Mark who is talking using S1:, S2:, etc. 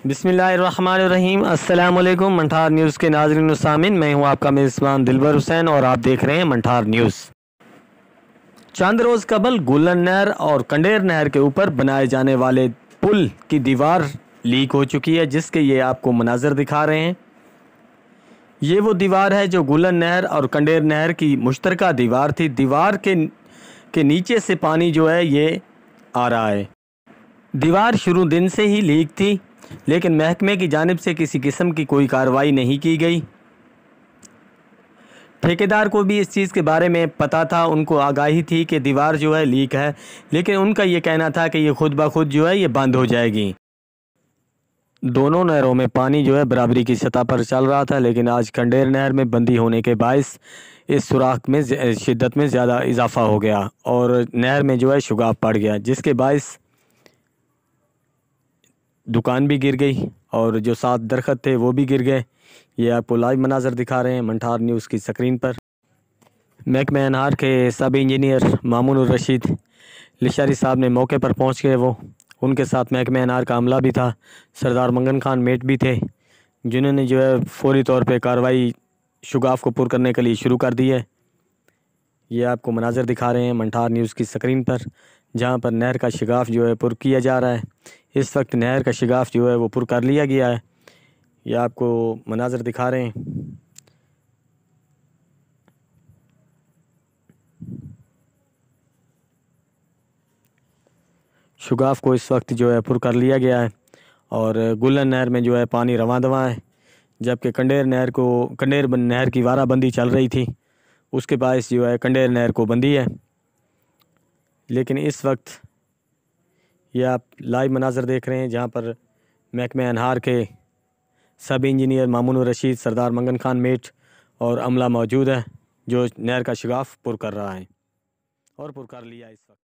S1: बिस्मिल्लाहिर्रहमानिर्रहीम। अस्सलाम वालेकुम। मंठार न्यूज़ के नाज़रीन व सामिन, मैं हूं आपका मेज़बान दिलबर हुसैन और आप देख रहे हैं मंठार न्यूज़। चंद रोज़ कबल गुलन नहर और कंडेर नहर के ऊपर बनाए जाने वाले पुल की दीवार लीक हो चुकी है, जिसके ये आपको मनाज़र दिखा रहे हैं। ये वो दीवार है जो गुलन नहर और कंडेर नहर की मुश्तरका दीवार थी। दीवार के नीचे से पानी जो है ये आ रहा है। दीवार शुरू दिन से ही लीक थी, लेकिन महकमे की जानिब से किसी किस्म की कोई कार्रवाई नहीं की गई। ठेकेदार को भी इस चीज़ के बारे में पता था, उनको आगाही थी कि दीवार जो है लीक है, लेकिन उनका ये कहना था कि ये खुद ब खुद जो है ये बंद हो जाएगी। दोनों नहरों में पानी जो है बराबरी की सतह पर चल रहा था, लेकिन आज कंडेर नहर में बंदी होने के बायस इस सुराख में शिद्दत में ज़्यादा इजाफा हो गया और नहर में जो है शुगाफ पड़ गया, जिसके बायस दुकान भी गिर गई और जो 7 दरख्त थे वो भी गिर गए। ये आपको लाइव मनाजर दिखा रहे हैं मंठार न्यूज़ की स्क्रीन पर। महकमा अनहार के सब इंजीनियर मामून रशीद लिशारी साहब ने मौके पर पहुंच गए। वो उनके साथ महकमा अनहार का अमला भी था, सरदार मंगन खान मेट भी थे, जिन्होंने जो है फौरी तौर पे कार्रवाई शुगाफ को पुर करने के लिए शुरू कर दी है। ये आपको मनाजर दिखा रहे हैं मंठार न्यूज़ की स्क्रीन पर, जहाँ पर नहर का शिगाफ जो है पुर किया जा रहा है। इस वक्त नहर का शिगाफ जो है वो पुर कर लिया गया है। ये आपको मनाजर दिखा रहे हैं। शुगाफ को इस वक्त जो है पुर कर लिया गया है और गुलन नहर में जो है पानी रवां दवां है, जबकि कंडेर नहर की वाराबंदी चल रही थी, उसके बायस जो है कंडेर नहर को बंदी है। लेकिन इस वक्त ये आप लाइव मनाजर देख रहे हैं, जहाँ पर महकमा अनहार के सब इंजीनियर मामून रशीद, सरदार मंगन खान मेट और अमला मौजूद है, जो नहर का शिगाफ पुर कर रहा है और पुर कर लिया इस वक्त।